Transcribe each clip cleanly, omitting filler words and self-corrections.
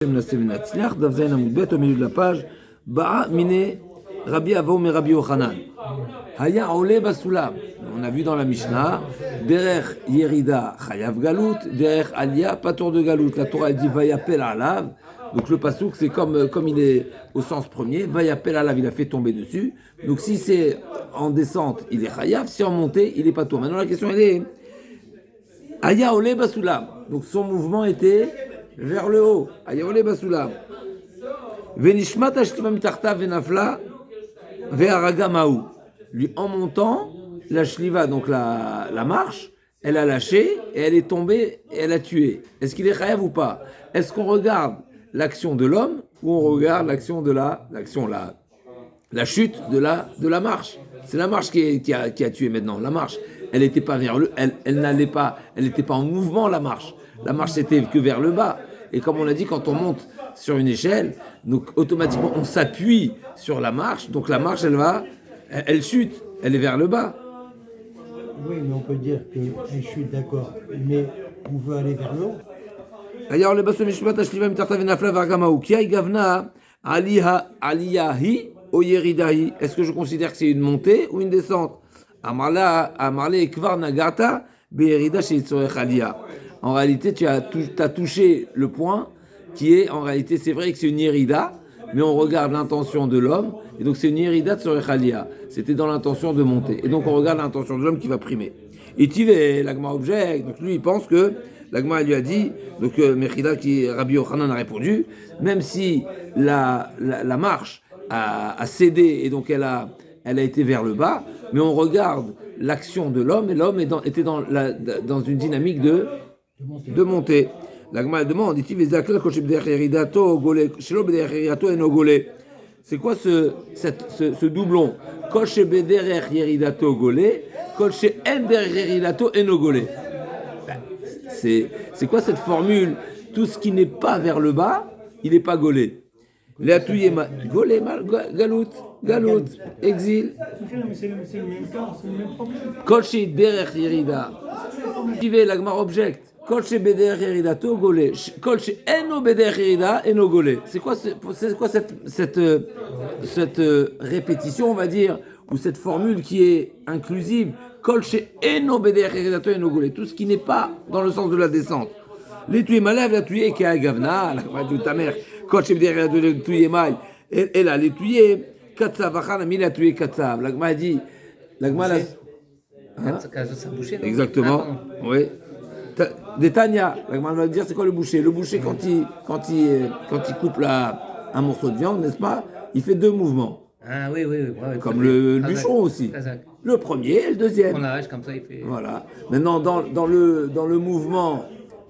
Daf Zayin Amud Bet, au milieu de la page, Ba'a Mine Rabbi Avaou me Rabbi Yochanan. Haya Ole Basulam. On a vu dans la Mishnah, Derech Yerida Chayav Galout, Derech Alia Patur de Galout. La Torah elle dit Vayapel Alav. Donc le pasouk c'est comme il est au sens premier, Vayapel Alav, il a fait tomber dessus. Donc si c'est en descente, il est Chayav, si en montée, il est Patur. Maintenant la question elle est Haya Ole Basulam. Donc son mouvement était vers le haut. Ayole basulam. Venishmat ashtiva mitarta venafla ve'araga maou. Lui en montant, la shliva, donc la marche, elle a lâché et elle est tombée et elle a tué. Est-ce qu'il est chayav ou pas? Est-ce qu'on regarde l'action de l'homme ou on regarde l'action de la chute de la marche? C'est la marche qui a tué maintenant. La marche, elle n'était pas vers le, elle n'était pas en mouvement la marche. La marche c'était que vers le bas. Et comme on l'a dit, quand on monte sur une échelle, donc automatiquement on s'appuie sur la marche. Donc la marche, elle chute, elle est vers le bas. Oui, mais on peut dire qu'elle chute, d'accord. Mais on veut aller vers le haut. D'ailleurs, le basso mishpat ashliva mitarta venafla vargamaou ki gavna aliyahi o yeridahi. Est-ce que je considère que c'est une montée ou une descente? Amarle kvar nagata be'yerida sheitzorech aliyah. En réalité, tu as touché le point qui est, en réalité, c'est vrai que c'est une yérida, mais on regarde l'intention de l'homme, et donc c'est une yérida de Sorech. C'était dans l'intention de monter. Et donc on regarde l'intention de l'homme qui va primer. Et Tivé, l'Agma objecte, donc lui il pense que, l'Agma lui a dit, donc Mechida qui Rabbi Yochanan a répondu, même si la marche a cédé, et donc elle a été vers le bas, mais on regarde l'action de l'homme, et l'homme était dans une dynamique de monter. La Gemara demande, c'est quoi ce doublon? C'est quoi cette formule? Tout ce qui n'est pas vers le bas, il n'est pas gaulé. Gaulé, galout, exil. C'est le même cas, c'est le même problème. Kolche derech yerida. La Gemara objecte. Kolche bederech yerida to golé. Kolche eno bederech yerida eno golé. C'est quoi cette répétition, on va dire, ou cette formule qui est inclusive? Kolche eno bederech yerida to eno golé. Tout ce qui n'est pas dans le sens de la descente. Les tuyés malèves, la tuyée qui a gavna, la Gemara dit ta mère. Kolche bederech yerida to tuyé maï. Et là, les tuyés. Katsav, Achan a mis la tuyée Katsav. L'Agma a dit. L'Agma a. Exactement. Oui. Détania. L'Agma va dire c'est quoi le boucher? Le boucher, quand il coupe un morceau de viande, n'est-ce pas? Il fait deux mouvements. Ah oui. Ouais, comme le bûcheron aussi. Le premier et le deuxième. On arrache comme ça, il fait. Voilà. Maintenant, dans le mouvement.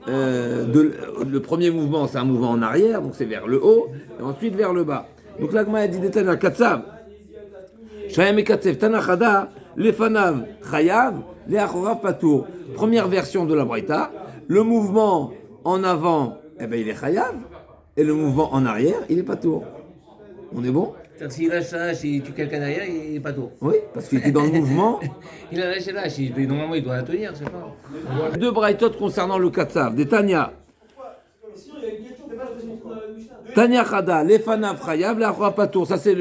Le premier mouvement, c'est un mouvement en arrière, donc c'est vers le haut, et ensuite vers le bas. Donc l'Agma a dit Détania Katsav. Shayam et Katsev Tanachada, Lefanav Chayav, Leachorav Patour. Première version de la Braïta. Le mouvement en avant, il est Chayav. Et le mouvement en arrière, il est Patour. On est bon? S'il lâche la hache et tue quelqu'un derrière, il n'est pas tour. Oui, parce qu'il était dans le mouvement. Il a lâché la hache, normalement il doit la tenir, c'est pas. Deux braïtotes concernant le Katsav. Des Tanya. Tanya Chada, Lefanav Chayav, Leachorav Patour. Ça c'est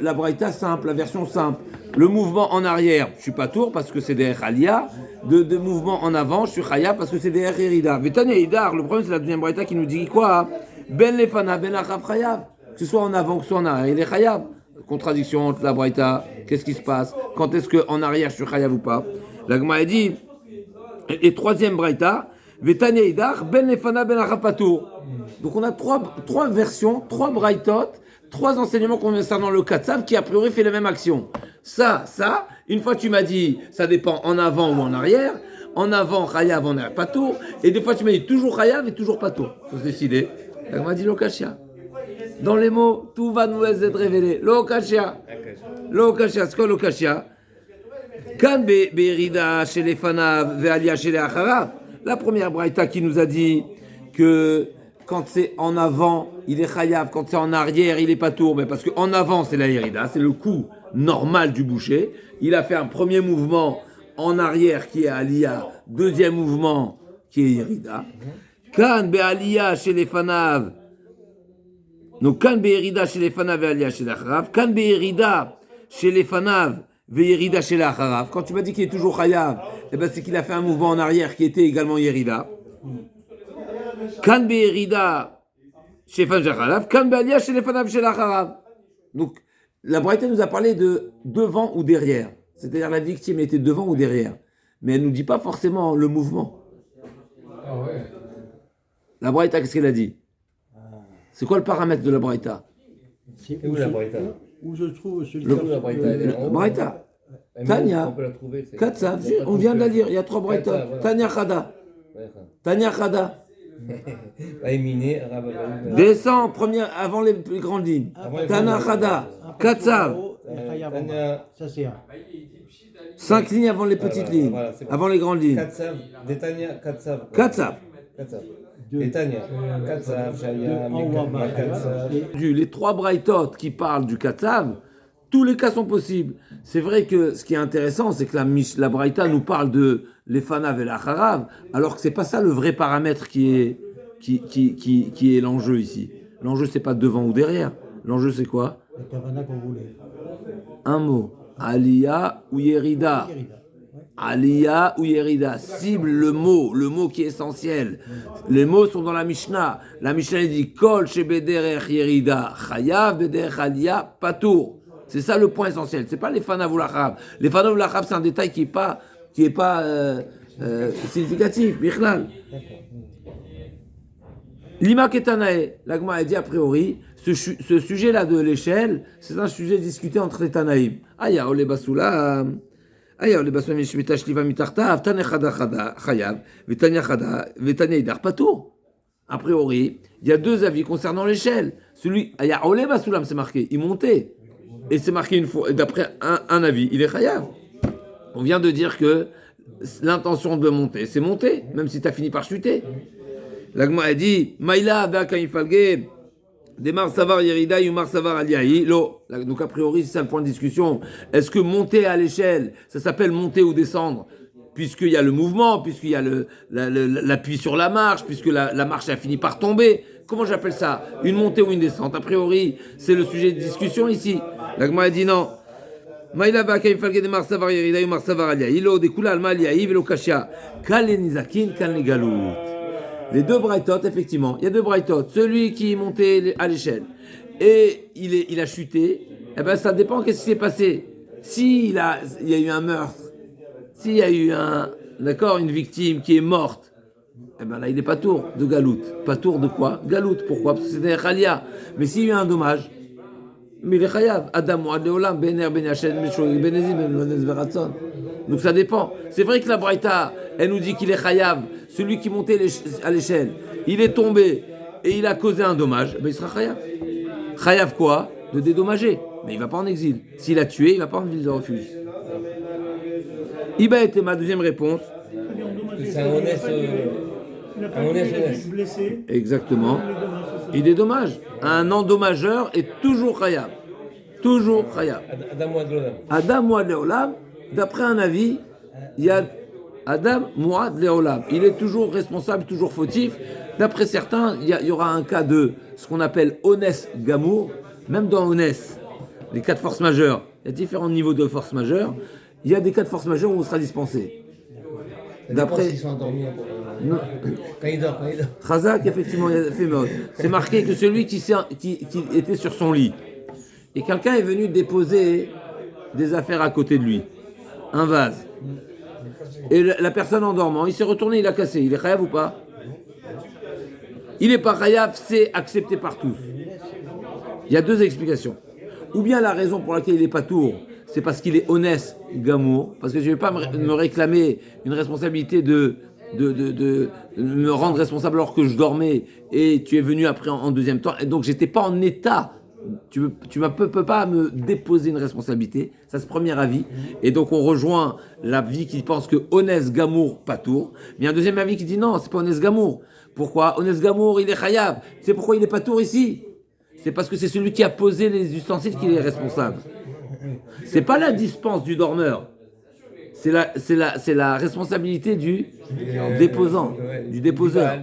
la Braïta simple, la version simple. Le mouvement en arrière, je suis pas tour parce que c'est des Alia. De mouvement en avant, je suis Chayav parce que c'est des Erida. Mais Tanya Idar, le problème c'est la deuxième Braïta qui nous dit quoi? Ben Lefanav, Ben Achav Chayav. Que ce soit en avant, que ce soit en arrière, il est Chayav. Contradiction entre la Braïta, qu'est-ce qui se passe? Quand est-ce qu'en arrière je suis Chayav ou pas? La Gemara dit, et troisième Braïta, Vetanya Idar, Ben Lefanav, Ben Achav Patour. Donc on a trois versions, trois Braïtot, trois enseignements concernant le Katsav qui a priori fait la même action. Ça, une fois tu m'as dit, ça dépend en avant ou en arrière. En avant, Chayav, en arrière, Patour. Et des fois tu m'as dit toujours Chayav et toujours Patour. Il faut se décider. On m'a dit Lokashia. Dans les mots, tout va nous être révélé. Lokashia, c'est quoi Lokashia? Kan Berida chez les Fanav, Ve'alia chez les Acharav. La première Braïta qui nous a dit que quand c'est en avant, il est chayav. Quand c'est en arrière, il est patour. Mais parce qu'en avant, c'est la hérida, c'est le coup normal du boucher. Il a fait un premier mouvement en arrière qui est aliyah, deuxième mouvement qui est hérida. Kan be aliyah chez les fanav, Donc, kan be'erida chez les fanav et alia chez l'acharav, kan be'erida chez les fanav ve'erida chez l'acharav. Quand tu m'as dit qu'il est toujours chayav, eh ben c'est qu'il a fait un mouvement en arrière qui était également yerida. Kan be'erida chez fanav chez l'acharav, kan be'alia chez les fanav chez l'acharav. Donc, la Braïta nous a parlé de devant ou derrière. C'est-à-dire la victime était devant ou derrière. Mais elle ne nous dit pas forcément le mouvement. Ah ouais. La Braïta, qu'est-ce qu'elle a dit? C'est quoi le paramètre de la Braïta? C'est où la Braïta? Où je trouve celui Où la Braïta? Elle est en haut. Braïta. Mais Tania. on peut la trouver. c'est- Katsav, on peut la on vient de la trouver. lire, il y a 3 Braïtot. Katsav, voilà. Tania Khada. Ouais, Tania Khada. Aïminé, Descends avant les plus grandes lignes. Avant les Tana grandes Khada. Un peu Katsav. en haut et Chayav en bas. Tania. Ça c'est un. 5 lignes avant les petites Voilà, lignes. voilà, c'est bon. Avant les grandes lignes. Katsav, Détania, Katsav. Katsav. Katsav. Deux. Détania, Katsav, Shaya, Deux en haut en bas. Katsav. Les 3 Braïtot qui parlent du Katsav, tous les cas sont possibles. C'est vrai que ce qui est intéressant, c'est que la Braïta nous parle de l'Efanav et l'Acharav, alors que c'est pas ça le vrai paramètre qui est l'enjeu ici. L'enjeu, c'est pas devant ou derrière. L'enjeu, c'est quoi? La Kavana qu'on voulait. Un mot. Aliyah ou Yerida. Yerida. Ouais. Aliyah ou Yerida. Cible le mot qui est essentiel. Les mots sont dans la Mishnah. La Mishnah dit Kol shebederech Yerida. Chayav bederech Aliyah Patour. C'est ça le point essentiel. C'est pas les fanav ou l'achab. Les fanav ou l'achab, c'est un détail qui est pas significatif. Bichlal. Lima Ketanae, l'Agma a dit a priori, ce sujet-là de l'échelle, c'est un sujet discuté entre les Tanaïm. Aya, ole basulam. Aya, ole basulam, yeshmita shliva mitartav, tane chada chayav, vetania chada, vetania idar patour. A priori, il y a 2 avis concernant l'échelle. Celui, aya, ole basulam, c'est marqué, il montait. Et c'est marqué une fois, d'après un avis, il est chayav. On vient de dire que l'intention de monter, c'est monter, même si tu as fini par chuter. L'Agma a dit Maïla Daka Ifalge, Demar Savar Yerida, Yumar Savar Aliaï. Donc, a priori, c'est ça le point de discussion. Est-ce que monter à l'échelle, ça s'appelle monter ou descendre? Puisqu'il y a le mouvement, puisqu'il y a l'appui sur la marche, puisque la marche a fini par tomber. Comment j'appelle ça? Une montée ou une descente? A priori, c'est le sujet de discussion ici. L'Agma a dit non. Maïla Daka Ifalge, Demar Savar Yerida, Yumar Savar Aliaï. Lo, Dekula Alma Aliaï, Velo Kashia. Kalenizakin, Kalnegalut. Les 2 Braïtot, effectivement, il y a 2 Braïtot. Celui qui est monté à l'échelle et il a chuté, eh ben ça dépend qu'est-ce qui s'est passé. S'il y a eu un meurtre, s'il y a eu une victime qui est morte, eh ben là il est pas tour de galoute. Pas tour de quoi? Galoute. Pourquoi? Parce que c'est des chalia. Mais s'il y a eu un dommage, mais il est chayav. Adam ou Adéolam, Bener, Ben Yachem, Benezim, Ben Veratson. Donc ça dépend. C'est vrai que la Braïta, elle nous dit qu'il est chayav. Celui qui montait à l'échelle, il est tombé et il a causé un dommage, ben il sera chayav. Chayav quoi? De dédommager. Mais il ne va pas en exil. S'il a tué, il ne va pas en ville de refuge. Iba était ma deuxième réponse. C'est un honnête. Blessé. Exactement. Il dédommage. Un endommageur est toujours chayav. Toujours chayav. Adam Wadlolam. Adam Mouad Leolam, d'après un avis, il y a Adam Mouad Leolam. Il est toujours responsable, toujours fautif. D'après certains, il y aura un cas de ce qu'on appelle Ones Gamour. Même dans Ones, les cas de force majeure, il y a différents niveaux de force majeure. Il y a des cas de force majeure où on sera dispensé. D'après. Ils sont endormis. Non. Quand il dort. Khazak, effectivement, il a fait mode. C'est marqué que celui qui était sur son lit. Et quelqu'un est venu déposer des affaires à côté de lui. Un vase. Et la personne en dormant, il s'est retourné, il a cassé. Il est chayav ou pas? Il n'est pas chayav, c'est accepté par tous. Il y a 2 explications. Ou bien la raison pour laquelle il n'est pas tour, c'est parce qu'il est honnête, gamour, parce que je ne vais pas me réclamer une responsabilité de me rendre responsable alors que je dormais et tu es venu après en deuxième temps, et donc j'étais pas en état. Tu ne peux pas me déposer une responsabilité. Ça, c'est le premier avis. Et donc, on rejoint l'avis qui pense que honnête gamour, pas tour. Mais il y a un deuxième avis qui dit non, c'est pas honnête gamour. Pourquoi? Honnête gamour, il est chayav. C'est pourquoi il n'est pas tour ici. C'est parce que c'est celui qui a posé les ustensiles qui est responsable. C'est pas la dispense du dormeur. c'est la responsabilité du déposant, du déposeur,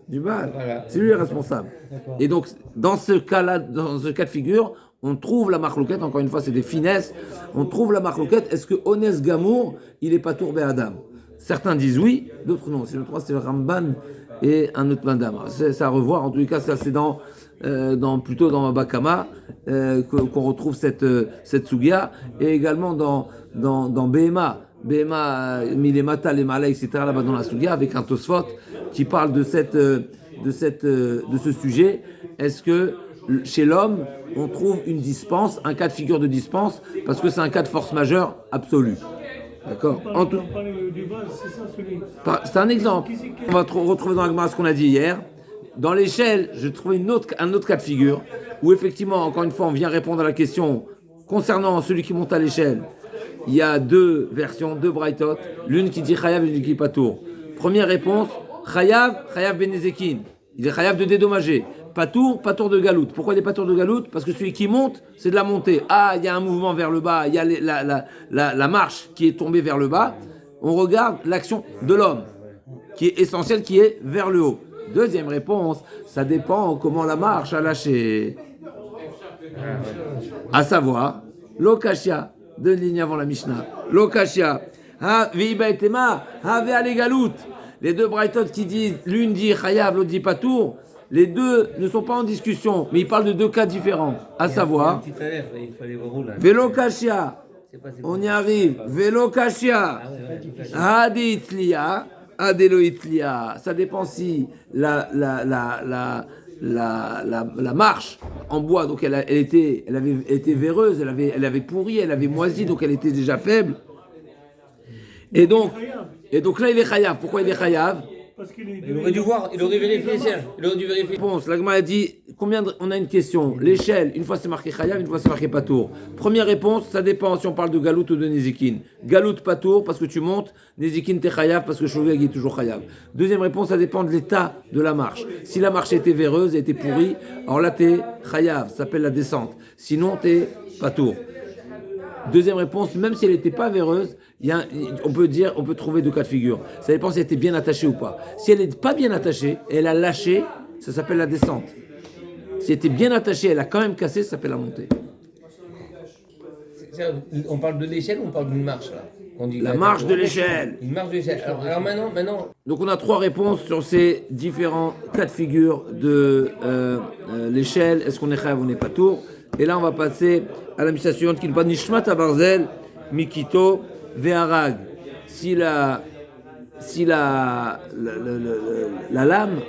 du Baal. Voilà. C'est lui le responsable. D'accord. Et donc, dans ce cas-là, dans ce cas de figure, on trouve la marloquette, encore une fois, c'est des finesses, on trouve la marloquette, est-ce que Ones Gamour, il est pas tourbé Adam? Certains disent oui, d'autres non. C'est le 3, c'est le Ramban et un autre madame. C'est à revoir, en tous les cas, ça c'est plutôt dans Bakama qu'on retrouve cette sugia, et également dans Behema. Behema, Milemata, les Malais, etc., là-bas dans la sugia, avec un Tosfot qui parle de ce sujet. Est-ce que chez l'homme, on trouve une dispense, un cas de figure de dispense, parce que c'est un cas de force majeure absolue. D'accord. C'est un exemple. On va retrouver dans la Gemara ce qu'on a dit hier. Dans l'échelle, je trouve un autre cas de figure, où effectivement, encore une fois, on vient répondre à la question concernant celui qui monte à l'échelle. Il y a deux versions, deux braïtot, l'une qui dit Chayav et l'une qui dit Patour. Première réponse, Chayav Benezekin. Il est Chayav de dédommager. Patour de galoute. Pourquoi il est patour de galoute? Parce que celui qui monte, c'est de la montée. Ah, il y a un mouvement vers le bas, il y a la marche qui est tombée vers le bas. On regarde l'action de l'homme, qui est essentielle, qui est vers le haut. Deuxième réponse, ça dépend comment la marche a lâché. À savoir, l'okashia, deux lignes avant la Mishnah. L'okashia, veiba etema, ve galoute. Les deux braïtot qui disent, l'une dit chayav, l'autre dit patour. Les deux ne sont pas en discussion, mais ils parlent de deux cas différents, à savoir Vélo Kashia, on y arrive, Vélo Kashia, Adi Itlia, Adelo Itlia. Ça dépend si la marche en bois, donc elle avait été véreuse, elle avait pourri, elle avait moisi, donc elle était déjà faible. Et donc là il est chayav. Pourquoi il est chayav? Il aurait dû voir, il aurait vérifié, Serge. Il aurait dû vérifier. Réponse, la Gemara a dit, on a une question. L'échelle, une fois c'est marqué Chayav, une fois c'est marqué Patour. Première réponse, ça dépend si on parle de Galout ou de Nezikin. Galout, Patour, parce que tu montes. Nezikin, t'es Chayav, parce que Shogeg est toujours Chayav. Deuxième réponse, ça dépend de l'état de la marche. Si la marche était véreuse, était pourrie, alors là t'es Chayav, ça s'appelle la descente. Sinon t'es Patour. Deuxième réponse, même si elle n'était pas véreuse, on peut trouver deux cas de figure. Ça dépend si elle était bien attachée ou pas. Si elle n'est pas bien attachée, elle a lâché, ça s'appelle la descente. Si elle était bien attachée, elle a quand même cassé, ça s'appelle la montée. On parle de l'échelle ou on parle d'une marche là? La marche de l'échelle. Une marche de l'échelle. Alors maintenant. Donc on a trois réponses sur ces différents cas de figure de l'échelle. Est-ce qu'on est chayav ou on n'est pas tour? Et là on va passer à la mission suivante qui nous parle Nishmat Abarzel, Mikito, Ve'arag. Si la lame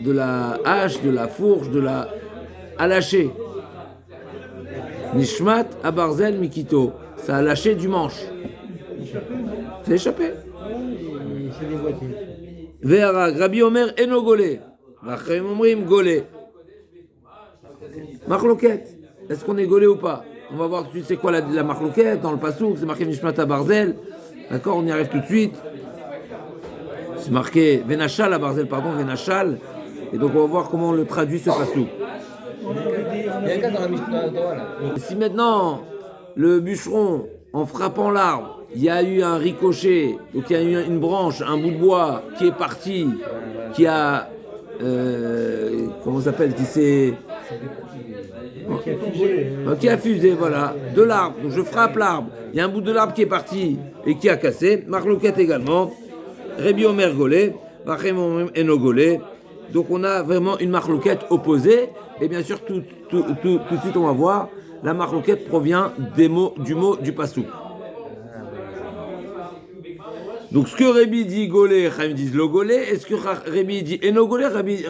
de la hache, de la fourche, a lâché. Nishmat Abarzel, Mikito. Ça a lâché du manche. C'est échappé. C'est déboîté. Ve'arag. Rabbi Omer eno golé. V'achayim omrim golé. Marloquette. Est-ce qu'on est golé ou pas? On va voir tout de suite c'est quoi la marloquette dans le pasouk. C'est marqué Nishmat Abarzel. D'accord, on y arrive tout de suite. C'est marqué Venachal Abarzel, Venachal. Et donc on va voir comment on le traduit ce pasouk. Il y a un cas dans la Mishnah là. Si maintenant le bûcheron, en frappant l'arbre, il y a eu un ricochet, donc il y a eu une branche, un bout de bois qui est parti, qui a comment ça s'appelle, qui a fusé, voilà, de l'arbre. Donc je frappe l'arbre. Il y a un bout de l'arbre qui est parti et qui a cassé. Marloquette également. Rabbi Omer golé, Vachem Omer eno golé. Donc on a vraiment une marloquette opposée. Et bien sûr, tout de suite on va voir, la marloquette provient du mot du pasouk. Donc ce que Rabbi dit golé, Chaim dit lo golé. Et ce que Rabbi dit eno golé,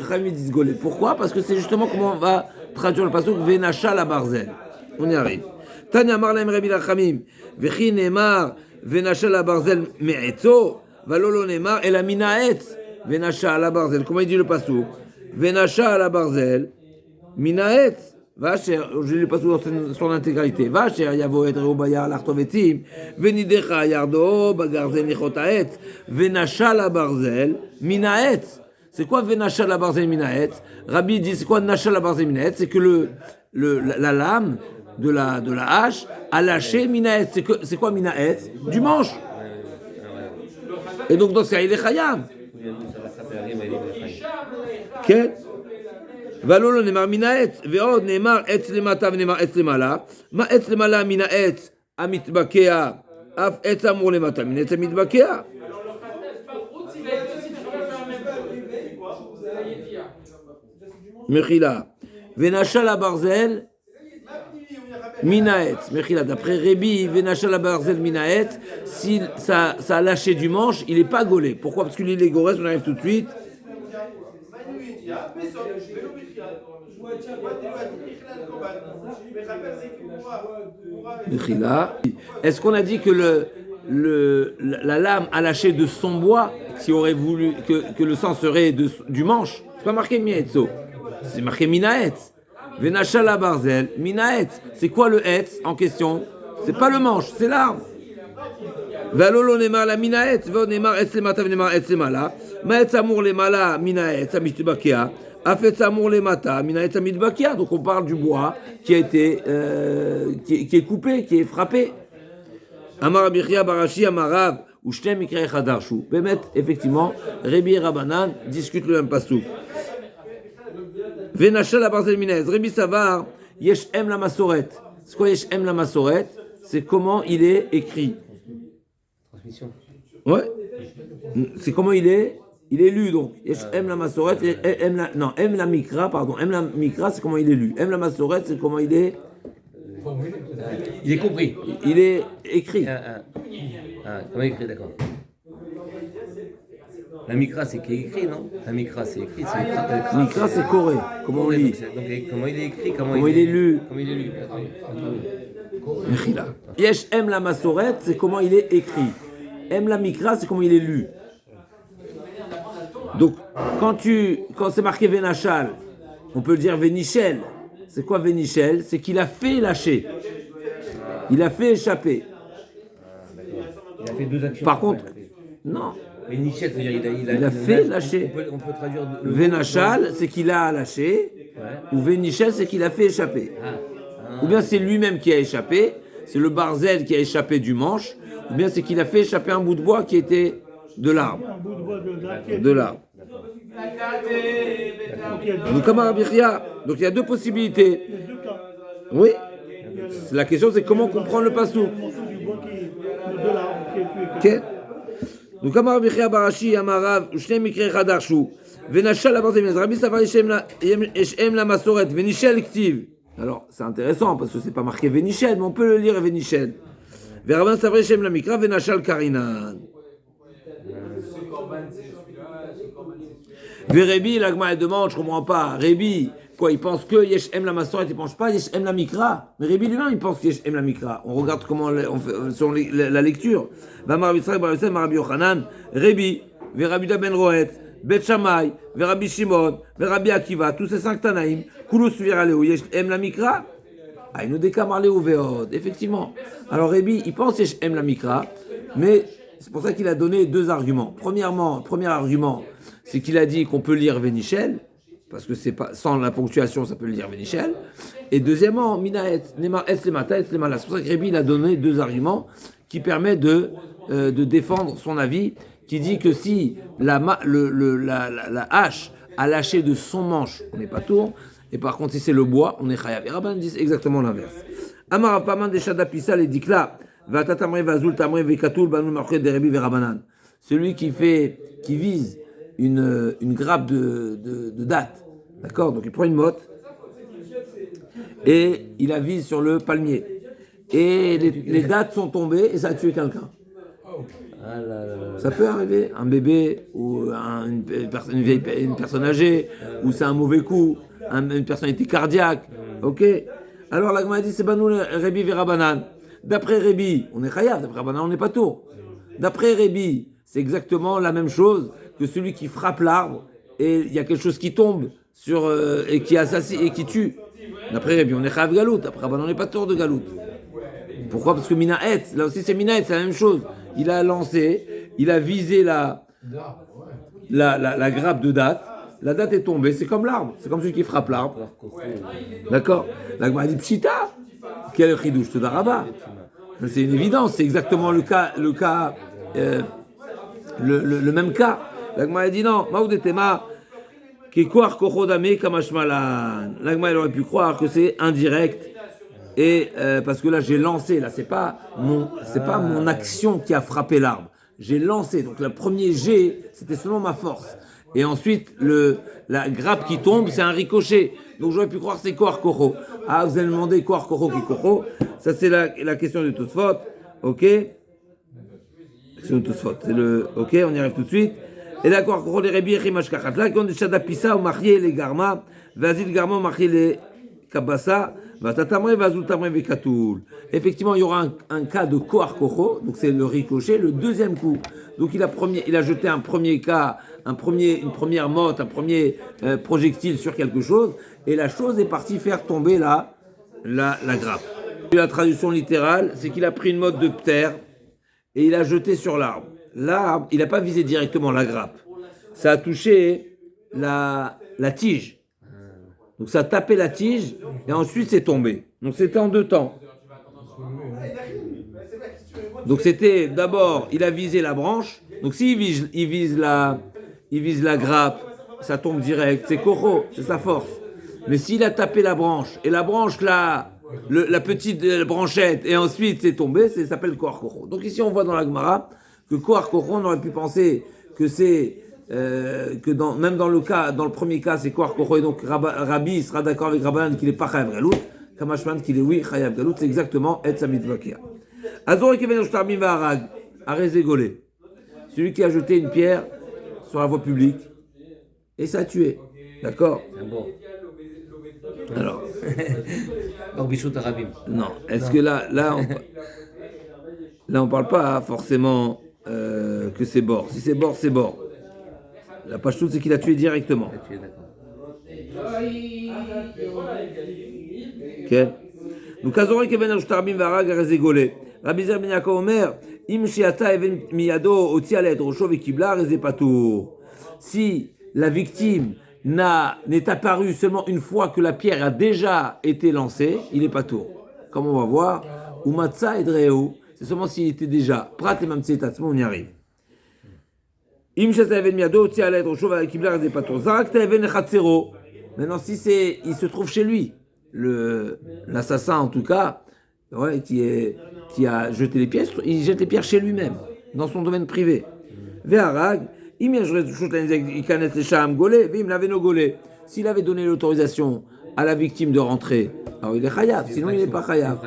Chaim dit golé. Pourquoi? Parce que c'est justement comment on va traduire le pasouk Venachal Abarzel. On y arrive. Tanya Marlem Rabbi Lachamim, Vechi Neymar, Venachal Abarzel Me'etzo, Valolo Neymar, et la Minaetz, Venachal Abarzel. Comment il dit le pasouk? Venachal Abarzel, Minaetz. Vacher, je ne l'ai pas dans son intégralité. Vacher, Yavo et Reubaya, l'Artovetim, Venidecha, Yardo, Bagarzel, Nichotaet, Venachal Abarzel, Minaetz. C'est quoi Venachal Abarzel, Minaetz? Rabbi dit, c'est quoi Nachal Abarzel, Minaetz? C'est que la lame de la hache a lâché Minaetz. C'est quoi Minaetz? Du manche. Et donc dans ce cas, il est chayav. כן. ולא לא נאמר מן העץ, ועוד נאמר עץ למטה ונאמר עץ למעלה. מה עץ למעלה מן העץ המתבקע, אף עץ אמור למטה מן עץ המתבקע. מחילה. ונשל הברזל מן העץ. מחילה. D'après Rébi, ונשל הברזל מן העץ, si ça a lâché du manche, il n'est pas gaulé. Pourquoi? Parce que l'île est gorès, on arrive tout de suite. Est-ce qu'on a dit que la lame a lâché de son bois, si on aurait voulu que le sang serait du manche? C'est pas marqué mietzo, c'est marqué minaetz. Venachala barzel, minaetz. C'est quoi le etz en question? C'est pas le manche, c'est l'arme. Valolo nemar la minaetz, vo nemar etz lemata nemar etz lemala, ma etz amour lemala minaetz amitbakia. Donc on parle du bois qui a été qui est coupé, qui est frappé. Amar Abichia Barashi Amarav ou Shtem Mikrei Chadarshu. Bémet, effectivement, Rébi et Rabbanan discutent le même passouk. Venachal Abarzel Minez. Rébi Savar Yesh Em la Masoret. C'est quoi Yesh Em la Masoret? C'est comment il est écrit. Transmission. Ouais. C'est comment il est. Il est lu donc. Em la Masoret, Em la Mikra, pardon. Em la Mikra, c'est comment il est lu. Em la Masoret, c'est comment il est. Il est compris. Il est écrit. Comment écrit, d'accord. La Mikra, c'est qui est écrit, non? La Mikra, c'est écrit. Mikra, c'est Corée. Comment on lit. Donc, comment il est écrit, comment il est lu. Comment il est lu. Mechila. Yesh Em la Masoret, c'est comment il est écrit. Em la Mikra, c'est comment il est lu. Donc, quand c'est marqué Venachal, on peut dire Vénichel. C'est quoi Vénichel? C'est qu'il a fait lâcher. Il a fait échapper. Il a fait deux actions. Par contre, non. Vénichel, c'est-à-dire il a fait lâcher. On peut traduire. Vénachal, c'est qu'il a lâché. Ouais. Ou Vénichel, c'est qu'il a fait échapper. Ou bien c'est lui-même qui a échappé. C'est le barzel qui a échappé du manche. Ou bien c'est qu'il a fait échapper un bout de bois qui était de l'arbre. De l'arbre. Donc il y a deux possibilités. Oui. La question c'est comment comprendre le passou. Donc Amar Bichia Barashi Amarav Ushne Mikre Chadarshu Venachal Abarzem Rabbi Savar Yeshem la Masoret Venichel Ktiv. Alors c'est intéressant parce que c'est pas marqué Venichel, mais on peut le lire Venichel. Verabban Savar Yeshem la Mikra Venachal Karinan. Rébi, l'agma elle demande, je comprends pas. Rébi, quoi, il pense que Yesh Em la Masoret, il pense pas Yesh Em la Mikra. Mais Rébi lui-même, il pense que Yesh Em la Mikra. On regarde comment on fait sur la lecture. Vamar Bitzrak, Barabisem, Marabi Yochanan, Rébi, Verabi Ben Roet, Bet Shammai, Verabi Shimon, Verabi Akiva, tous ces 5 Tanaïm, Koulous Viraleo, Yesh Em la Mikra. Ah, il nous décamare les Veod, effectivement. Alors Rébi, il pense Yesh Em la Mikra, mais c'est pour ça qu'il a donné deux arguments. Premièrement, premier argument, c'est qu'il a dit qu'on peut lire Vénichel, parce que c'est pas sans la ponctuation, ça peut lire Vénichel. Et deuxièmement, Minaet, Nema Es Lemata, Es Lemala. C'est pour ça que Rébi a donné deux arguments qui permettent de défendre son avis, qui dit que si la hache a lâché de son manche, on n'est pas tour, et par contre si c'est le bois, on est chayav. Et Rabban dit exactement l'inverse. Amar Paman de Shadapisa les dikla. Celui qui vise une grappe de dattes, d'accord? Donc il prend une motte et il la vise sur le palmier. Et les dattes sont tombées et ça a tué quelqu'un. Ça peut arriver, un bébé ou une personne âgée, ou c'est un mauvais coup, une personnalité cardiaque. Ok? Alors la Gemara dit c'est Banou Rébi Verabanan. D'après Rébi, on est chayav, d'après Rabbanan, on n'est pas tour. D'après Rébi, c'est exactement la même chose que celui qui frappe l'arbre et il y a quelque chose qui tombe et qui assassine et qui tue. D'après Rébi, on est chayav galout, d'après Rabbanan, on n'est pas tour de galout. Pourquoi? Parce que Minaet, là aussi c'est Minaet, c'est la même chose. Il a lancé, il a visé la grappe de date, la date est tombée, c'est comme l'arbre, c'est comme celui qui frappe l'arbre. D'accord? La Gemara dit Pshita. Quel chidouche de Daraba? C'est une évidence, c'est exactement le cas le même cas. L'Agma a dit non, Maoudetema, qui koar kochodame kamashmalan. L'Agma il aurait pu croire que c'est indirect. Et parce que là j'ai lancé, là c'est pas mon action qui a frappé l'arbre. J'ai lancé, donc le premier jet, c'était selon ma force. Et ensuite, la grappe qui tombe, c'est un ricochet. Donc j'aurais pu croire que c'est koar kocho. Ah, vous allez me demander koar kocho qui kocho. Ça c'est la question de Tosfot. Ok. C'est le Tosfot. C'est le. Ok, on y arrive tout de suite. Et là, koar kocho les rebi echimash kachatla, qui ont des shadapisa ou marié les garma, vas-y le garma ou marié les kabasa. Effectivement, il y aura un cas de koar kocho, donc c'est le ricochet, le deuxième coup. Donc il a jeté un premier cas, une première motte, un premier projectile sur quelque chose, et la chose est partie faire tomber la grappe. La traduction littérale, c'est qu'il a pris une motte de terre et il a jeté sur l'arbre. L'arbre, il n'a pas visé directement la grappe. Ça a touché la tige. Donc ça a tapé la tige et ensuite c'est tombé. Donc c'était en deux temps. Donc c'était d'abord, il a visé la branche. Donc s'il vise la grappe, ça tombe direct. C'est kocho, c'est sa force. Mais s'il a tapé la branche et la branche là, la petite branchette et ensuite c'est tombé, ça s'appelle koar kocho. Donc ici on voit dans la Gemara que koar kocho, on aurait pu penser que c'est même dans le premier cas, c'est koar kocho, et donc Rabbi sera d'accord avec Rabbanan qu'il n'est pas chayav galout, Kamashman qu'il est oui chayav galout, c'est exactement et samit vakia. Azor keven shtarmim va'arag, arezegolé, celui qui a jeté une pierre sur la voie publique et ça a tué, d'accord? Bon. Alors, Donc Bishut Arabim. non, est-ce que là on parle pas forcément que c'est bord. Si c'est bord, c'est bord. La pashtout, c'est qu'il a tué directement. Tu es d'accord. Ok. Donc, Azorek even Shtarmim Varag Rezegolé. Rabbi Zer ben Yaakov Omer, Im Shiata even Miyado Otialet Rosho Vekibla Rezepatour. Si la victime n'est apparue seulement une fois que la pierre a déjà été lancée, il n'est pas tour. Comme on va voir, Umatsa et Dreu, c'est seulement s'il était déjà. Prat et Mamtsetatmo, on y arrive. Maintenant, si il se trouve chez lui, l'assassin en tout cas, ouais, qui a jeté les pièces, il jette les pierres chez lui-même, dans son domaine privé. S'il avait donné l'autorisation à la victime de rentrer, alors il est chayav, sinon il n'est pas chayav.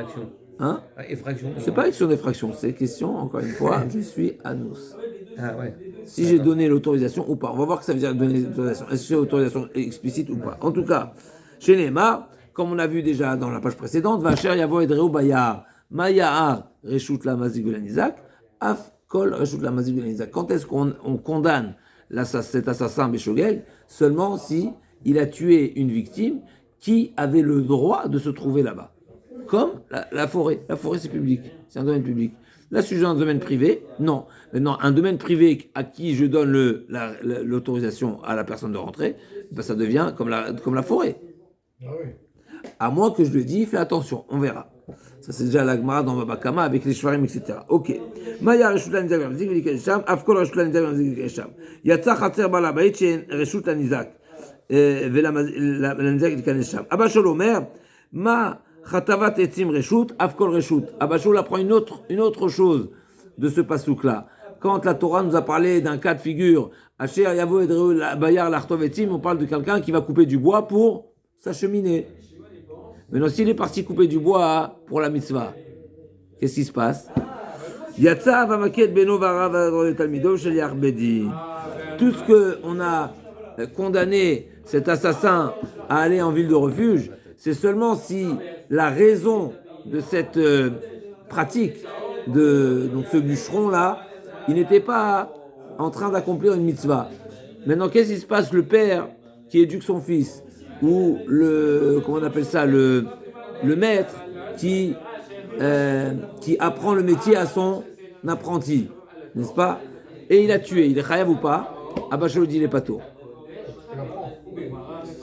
Hein? Effraction. C'est pas question d'effraction, c'est question, encore une fois, je suis anus. Ah ouais. Si j'ai donné l'autorisation ou pas. On va voir que ça veut dire donner l'autorisation. Est-ce que c'est l'autorisation explicite ou pas? En tout cas, chez Neymar, comme on a vu déjà dans la page précédente, Vacher Yavo Edreu Bayar, Mayahar Reshut la Mazigulanizak, Af Kol Reshut la Mazigulanizak. Quand est-ce qu'on condamne cet assassin Beshogeg? Seulement si il a tué une victime qui avait le droit de se trouver là-bas. Comme la forêt. La forêt, c'est public. C'est un domaine public. Là, si je suis dans un domaine privé, non. Maintenant, un domaine privé à qui je donne l'autorisation à la personne de rentrer, ben ça devient comme la forêt. Ah oui. À moins que je lui dise, fais attention, on verra. Ça, c'est déjà la Gemara dans Babakama avec les shvarim, etc. Ok. Maya reshut lanizak v'amzik v'likesham, afkol reshut lanizak v'amzik v'likesham. Yatsa chatzer bala bayit she'en reshut lanizak v'lanizak v'likesham. Abba Shol omer, ma Chatavat etzim reshut, afkol reshut. Abba Shol apprend une autre chose de ce pasouk-là. Quand la Torah nous a parlé d'un cas de figure, Asher Yavo Edreu Bayar Lartov etzim, on parle de quelqu'un qui va couper du bois pour s'acheminer. Maintenant, s'il est parti couper du bois pour la mitzvah, qu'est-ce qui se passe? Yatsa vamaket beno varav talmido shel yarbedi. Tout ce qu'on a condamné cet assassin à aller en ville de refuge, c'est seulement si la raison de cette pratique donc ce bûcheron-là, il n'était pas en train d'accomplir une mitzvah. Maintenant, qu'est-ce qui se passe? Le père qui éduque son fils, ou comment on appelle ça, le maître qui apprend le métier à son apprenti, n'est-ce pas? Et il a tué, il est chayav ou pas? Abba Shol dit il est pas tôt.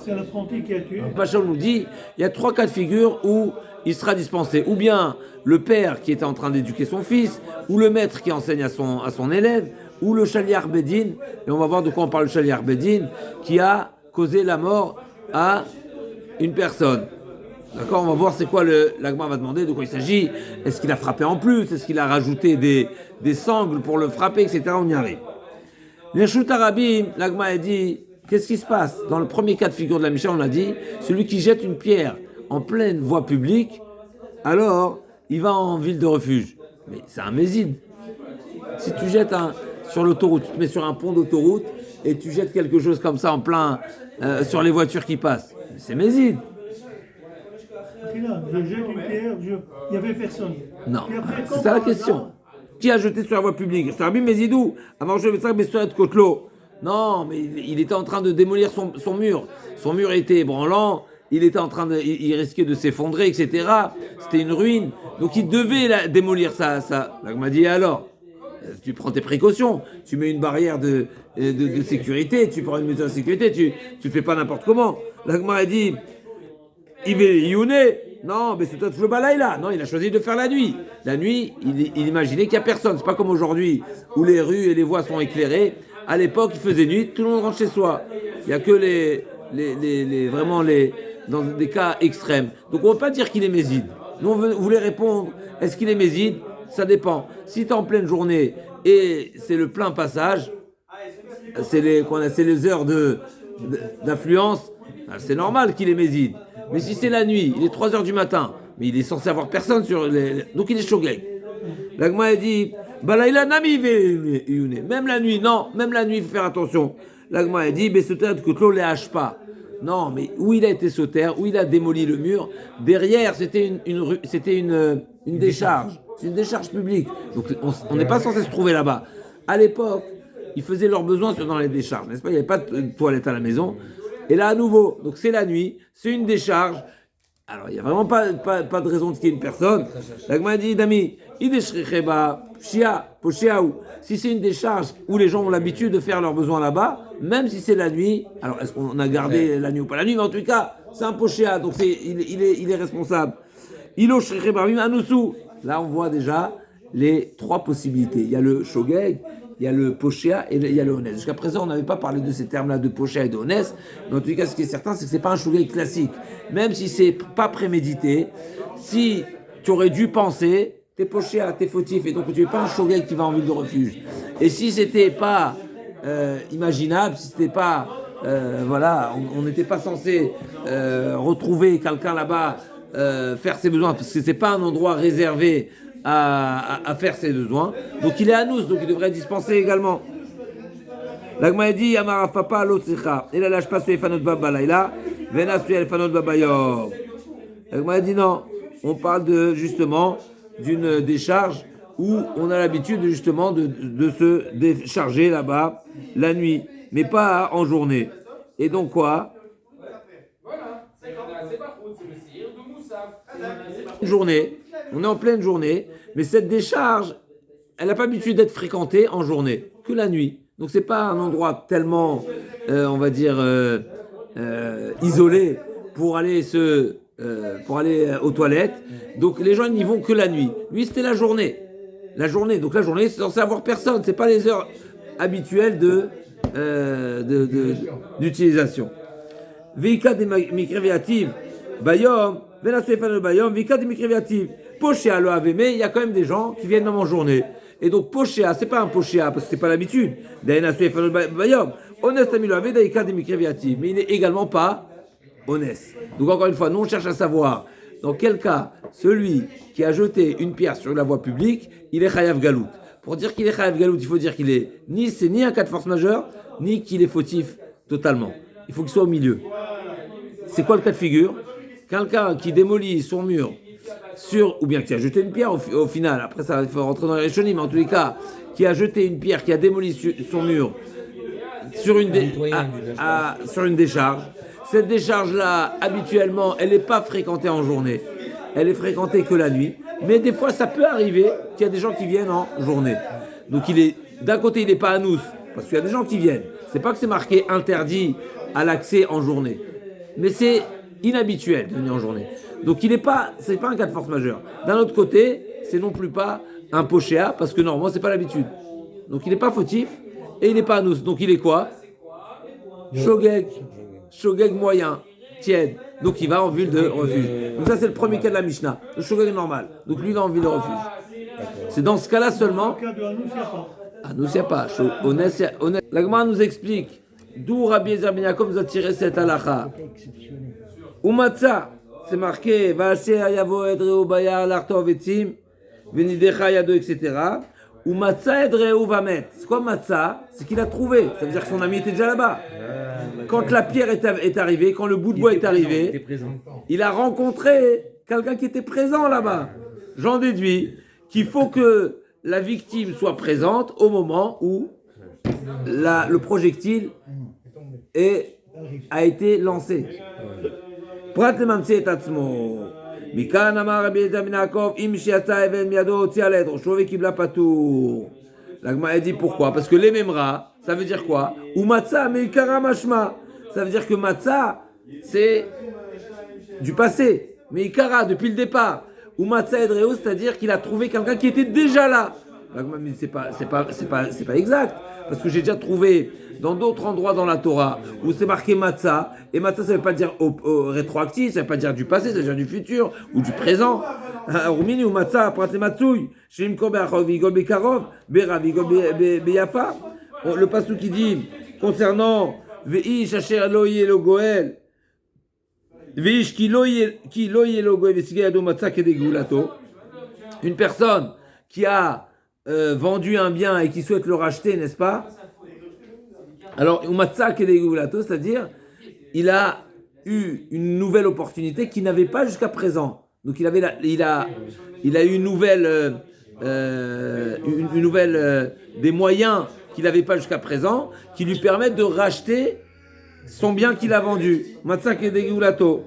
C'est l'apprenti qui a tué. Abba Shol nous dit il y a 3 cas de figure où il sera dispensé. Ou bien le père qui était en train d'éduquer son fils, ou le maître qui enseigne à son élève, ou le Shaliach Bedin, et on va voir de quoi on parle le Shaliach Bedin, qui a causé la mort à une personne. D'accord, on va voir c'est quoi l'Agma va demander, de quoi il s'agit. Est-ce qu'il a frappé en plus? Est-ce qu'il a rajouté des sangles pour le frapper, etc. On y arrive. Les Arabim, l'Agma a dit, qu'est-ce qui se passe? Dans le premier cas de figure de la Mishnah, on a dit, celui qui jette une pierre en pleine voie publique, alors il va en ville de refuge. Mais c'est un méside. Si tu jettes sur l'autoroute, tu te mets sur un pont d'autoroute et tu jettes quelque chose comme ça en plein sur les voitures qui passent, c'est méside. Je jette une pierre, il n'y avait personne. Non, c'est ça la question. Qui a jeté sur la voie publique? C'est Rabbi Mézidou. Avant, je vais faire Bessoyat Kotlo. Non, mais il était en train de démolir son mur. Son mur était ébranlant. Il était en train il risquait de s'effondrer, etc. C'était une ruine. Donc il devait démolir ça. Là, on m'a dit alors, tu prends tes précautions. Tu mets une barrière de sécurité. Tu prends une mesure de sécurité. Tu fais pas n'importe comment. Là, on m'a dit, il va Youné. Non, mais c'est toi le balaïla. Non, il a choisi de faire la nuit. La nuit, il imaginait qu'il n'y a personne. C'est pas comme aujourd'hui où les rues et les voies sont éclairées. À l'époque, il faisait nuit, tout le monde rentre chez soi. Il n'y a que vraiment dans des cas extrêmes. Donc on ne veut pas dire qu'il est méside. Nous, on voulait répondre, est-ce qu'il est méside? Ça dépend. Si tu es en pleine journée et c'est le plein passage, c'est les heures d'affluence, c'est normal qu'il est méside. Mais si c'est la nuit, il est 3h du matin, mais il est censé avoir personne donc il est shogeg. L'Agma a dit, Balaïla nami même la nuit, non, même la nuit, il faut faire attention. L'Agma a dit, Bessoter de Kotlo les hache pas. Non, mais où il a été sauter, où il a démoli le mur, derrière c'était une décharge. C'est une décharge publique. Donc on n'est pas censé se trouver là-bas. À l'époque, ils faisaient leurs besoins dans les décharges, n'est-ce pas? Il n'y avait pas de toilette à la maison. Et là, à nouveau, donc c'est la nuit, c'est une décharge. Alors, il n'y a vraiment pas de raison de qu'il y ait une personne. L'Agma dit, Dami, si c'est une décharge où les gens ont l'habitude de faire leurs besoins là-bas, même si c'est la nuit, alors est-ce qu'on a gardé la nuit ou pas la nuit, mais en tout cas, c'est un pochéa, donc il est responsable. Là, on voit déjà les trois possibilités. Il y a le shogeg, il y a le pochéa et il y a le honest. Jusqu'à présent, on n'avait pas parlé de ces termes-là de pochéa et de honest. Mais en tout cas, ce qui est certain, c'est que ce n'est pas un shogeg classique. Même si c'est pas prémédité, si tu aurais dû penser, t'es pochéa, t'es fautif, et donc tu n'es pas un shogeg qui va en ville de refuge. Et si c'était pas imaginable, si c'était pas, on n'était pas censé retrouver quelqu'un là-bas, faire ses besoins, parce que c'est pas un endroit réservé à faire ses besoins. Donc il est à nous, donc il devrait dispenser également. L'Agma a dit Amara Papa Lotzicha. Il a lâche pas sur Efanot Baba Laila, Vena sur Efanot Baba Yor. L'Agma a dit non, on parle justement d'une décharge où on a l'habitude justement de se décharger là-bas la nuit, mais pas en journée. Et donc quoi? Une journée, on est en pleine journée, mais cette décharge, elle n'a pas l'habitude d'être fréquentée en journée, que la nuit. Donc c'est pas un endroit tellement, on va dire, isolé pour aller aux toilettes. Donc les gens n'y vont que la nuit. Lui, c'était la journée. Donc la journée, c'est censé avoir personne. C'est pas les heures habituelles d'utilisation. Vika des mikréviatives, bayom. Pochéa le avait, mais il y a quand même des gens qui viennent même en journée. Et donc Pochéa, c'est pas un Pochéa parce que c'est pas l'habitude. Mais il n'est également pas honnête. Donc encore une fois, nous on cherche à savoir dans quel cas celui qui a jeté une pierre sur la voie publique, il est chayav galout. Pour dire qu'il est chayav galout, il faut dire qu'il est c'est ni un cas de force majeure, ni qu'il est fautif totalement. Il faut qu'il soit au milieu. C'est quoi le cas de figure? Quelqu'un qui démolit son mur ou bien qui a jeté une pierre au final, après ça va rentrer dans les Rishonim, mais en tous les cas, qui a jeté une pierre, qui a démoli son mur sur une décharge. Cette décharge-là, habituellement, elle n'est pas fréquentée en journée. Elle est fréquentée que la nuit. Mais des fois, ça peut arriver qu'il y a des gens qui viennent en journée. Donc d'un côté, il n'est pas à nous, parce qu'il y a des gens qui viennent. C'est pas que c'est marqué interdit à l'accès en journée. Mais c'est inhabituel de venir en journée. Donc c'est pas un cas de force majeure. D'un autre côté, c'est non plus pas un pochéa, parce que normalement c'est pas l'habitude. Donc il n'est pas fautif et il n'est pas anous. Donc il est quoi? Shogeg. Shogeg moyen, tiède. Donc il va en ville de refuge. Donc ça c'est le premier cas de la Mishnah. Le shogeg normal. Donc lui il va en ville de refuge. C'est dans ce cas-là seulement. Anous, il n'y a pas. Honnête. La Gemara nous explique d'où Rabbi Eliezer ben Yaakov nous a tiré cette halakha. Umatza, c'est marqué Vacher Ayavo Edreu Bayar Lartov Etzim, Venidecha Yado, etc. Umatza Edreu Vamet. C'est quoi Matza? C'est qu'il a trouvé. Ça veut dire que son ami était déjà là-bas. Quand la pierre est arrivée, quand le bout de bois est arrivé, il a rencontré quelqu'un qui était présent là-bas. J'en déduis qu'il faut que la victime soit présente au moment où le projectile a été lancé. Prat le mamtse et atzmo. Mikan amar Rabbi Eliezer ben Yaakov im shiatza even miyado hotzi al edro shove kibla patur. La Gemara dit pourquoi? Parce que les memra, ça veut dire quoi? Ou matzah meikara mashma. Ça veut dire que matzah c'est du passé, meikara depuis le départ. Ou matzah edreu, c'est-à-dire qu'il a trouvé quelqu'un qui était déjà là. La Gemara dit c'est pas exact. Parce que j'ai déjà trouvé dans d'autres endroits dans la Torah où c'est marqué matzah, et matzah ça ne veut pas dire rétroactif, ça ne veut pas dire du passé, ça veut dire du futur ou du présent. Rumini ou matzah, prat le matzouy, shim ko be'achov vigol be'karov, be'ra vigol be'yafa. Le passou qui dit concernant ve'ish asher lo yeh lo goel, ve'ish ki lo yeh lo goel ve'sigay ado matzah kedegulato, une personne qui a vendu un bien et qui souhaite le racheter, n'est-ce pas? Alors, c'est-à-dire, il a eu une nouvelle opportunité qu'il n'avait pas jusqu'à présent. Donc, il a eu une nouvelle, des moyens qu'il n'avait pas jusqu'à présent, qui lui permettent de racheter son bien qu'il a vendu. Matzak et degulato.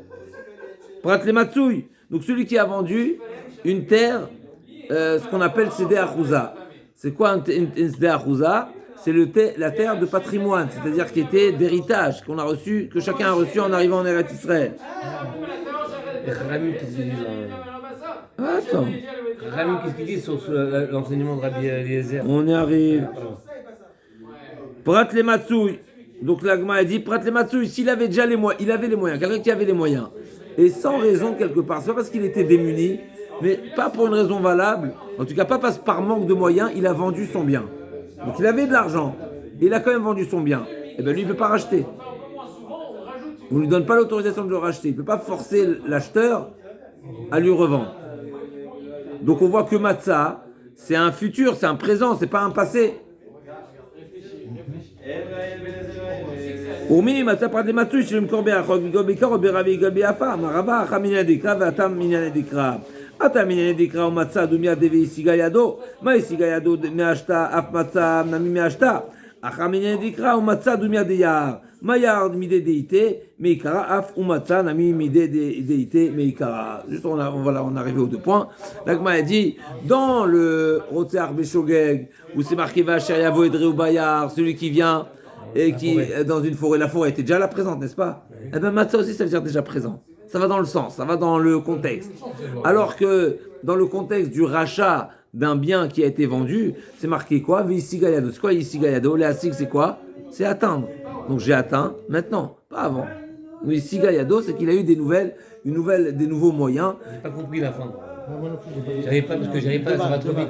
Prat le matsouy. Donc, celui qui a vendu une terre, ce qu'on appelle Sede Achouza. C'est quoi un Sede Achouza? C'est la terre de patrimoine, c'est-à-dire qui était d'héritage, que chacun a reçu en arrivant en Eretz Israël. Attends. Rami, qu'est-ce qu'il dit sur l'enseignement de Rabbi Eliezer? On y arrive. Prat le Matsouy. Donc l'Agma a dit Prat le Matsouy, s'il avait déjà les moyens, il avait les moyens, quelqu'un qui avait les moyens. Et sans raison quelque part, c'est pas parce qu'il était démuni, mais pas pour une raison valable, en tout cas pas parce que par manque de moyens, il a vendu son bien. Donc il avait de l'argent, et il a quand même vendu son bien. Et bien lui, il ne peut pas racheter. On ne lui donne pas l'autorisation de le racheter. Il ne peut pas forcer l'acheteur à lui revendre. Donc on voit que Matzah, c'est un futur, c'est un présent, c'est pas un passé. Urmini Matzah par des Matzouy, chez le Mkorbe Achog, Vigol Bekar, Beravi, Vigol Beafa, Marava, Achamina Dikra, Vatam Minane Dikra. Ata minane dikra o matzah dumia deve isigayado, ma isigayado meashta af matzah nami meashta. Acha minane dikra o matzah dumia deyar, ma yar mide deite meikara af o matzah nami mide deite meikara. Juste on arrive aux deux points. L'Agma a dit dans le Rotzeach Beshogeg où c'est marqué Vacher Yavo Edreu Bayar, celui qui vient et qui dans une forêt, la forêt était déjà là présente, n'est-ce pas? Eh bien matzah aussi ça veut dire déjà présent. Ça va dans le sens, ça va dans le contexte. Alors que dans le contexte du rachat d'un bien qui a été vendu, c'est marqué quoi? Visigayado. C'est quoi Visigayado? Léasig, c'est quoi? C'est atteindre. Donc j'ai atteint maintenant, pas avant. Visigayado, c'est qu'il a eu des nouveaux moyens. J'ai pas compris la fin. J'arrive pas, ça va trop vite.